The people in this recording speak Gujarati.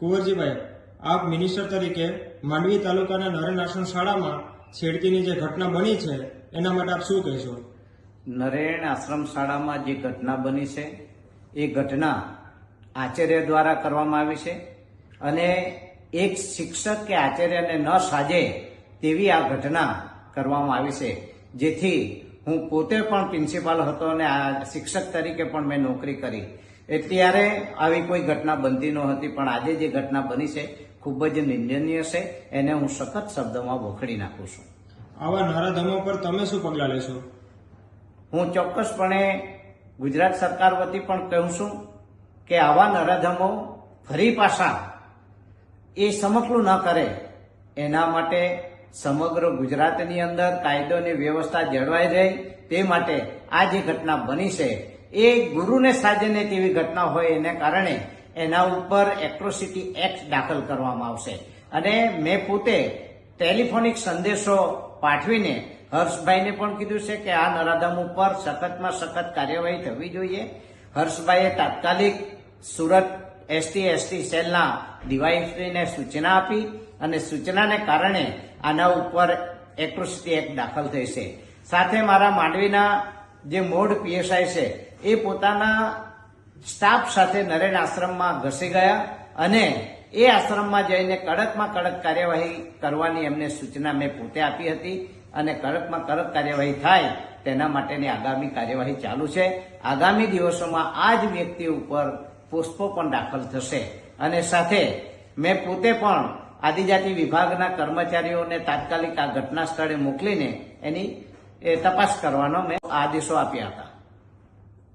કુંવરજીભાઈ, આપ મિનિસ્ટર તરીકે માંડવી તાલુકાના નરેન આશ્રમ શાળામાં છેડતીની જે ઘટના બની છે એના માટે આપ શું કહેશો? નરેન આશ્રમ શાળામાં જે ઘટના બની છે એ ઘટના આચાર્ય દ્વારા કરવામાં આવી છે અને એક શિક્ષક કે આચાર્યને ન સાજે તેવી આ ઘટના કરવામાં આવી છે, જેથી હું પોતે પણ પ્રિન્સિપાલ હતો અને આ શિક્ષક તરીકે પણ મેં નોકરી કરી. ત્યારે આવી કોઈ ઘટના બનતી નહોતી, પણ આજે જે ઘટના બની છે ખૂબ જ નિંદનીય છે. એને હું સખત શબ્દોમાં વખોડી નાખું છું. આવા નરાધમો પર તમે શું પગલાં લેશો? હું ચોક્કસપણે ગુજરાત સરકાર વતી પણ કહું છું કે આવા નરાધમો ફરી પાછા એ સમકલું ન કરે, એના માટે સમગ્ર ગુજરાતની અંદર કાયદોની વ્યવસ્થા જળવાઈ રહે તે માટે આ જે ઘટના બની છે એ ગુરુને સાજને તેવી ઘટના હોય એને કારણે એના ઉપર એટ્રોસિટી એક્ટ દાખલ કરવામાં આવશે. અને મેં પોતે ટેલિફોનિક સંદેશો પાઠવીને હર્ષભાઈને પણ કીધું છે કે આ નરાધમ ઉપર સખતમાં સખત કાર્યવાહી થવી જોઈએ. હર્ષભાઈએ તાત્કાલિક સુરત એસટી સેલના ડીવાયએસપીને સૂચના આપી અને સૂચનાને કારણે આના ઉપર એટ્રોસિટી એક્ટ દાખલ થઈ છે. સાથે મારા માંડવીના જે મોડ પીએસઆઈ છે એ પોતાના સ્ટાફ સાથે નરેન આશ્રમમાં ઘસી ગયા અને એ આશ્રમમાં જઈને કડકમાં કડક કાર્યવાહી કરવાની એમને સૂચના મેં પોતે આપી હતી અને કડકમાં કડક કાર્યવાહી થાય તેના માટેની આગામી કાર્યવાહી ચાલુ છે. આગામી દિવસોમાં આ જ વ્યક્તિ ઉપર પોસ્પો પણ દાખલ થશે અને સાથે મેં પોતે પણ આદિજાતિ વિભાગના કર્મચારીઓને તાત્કાલિક આ ઘટના સ્થળે મોકલીને એની તપાસ કરવાનો મેં આદેશો આપ્યા હતા.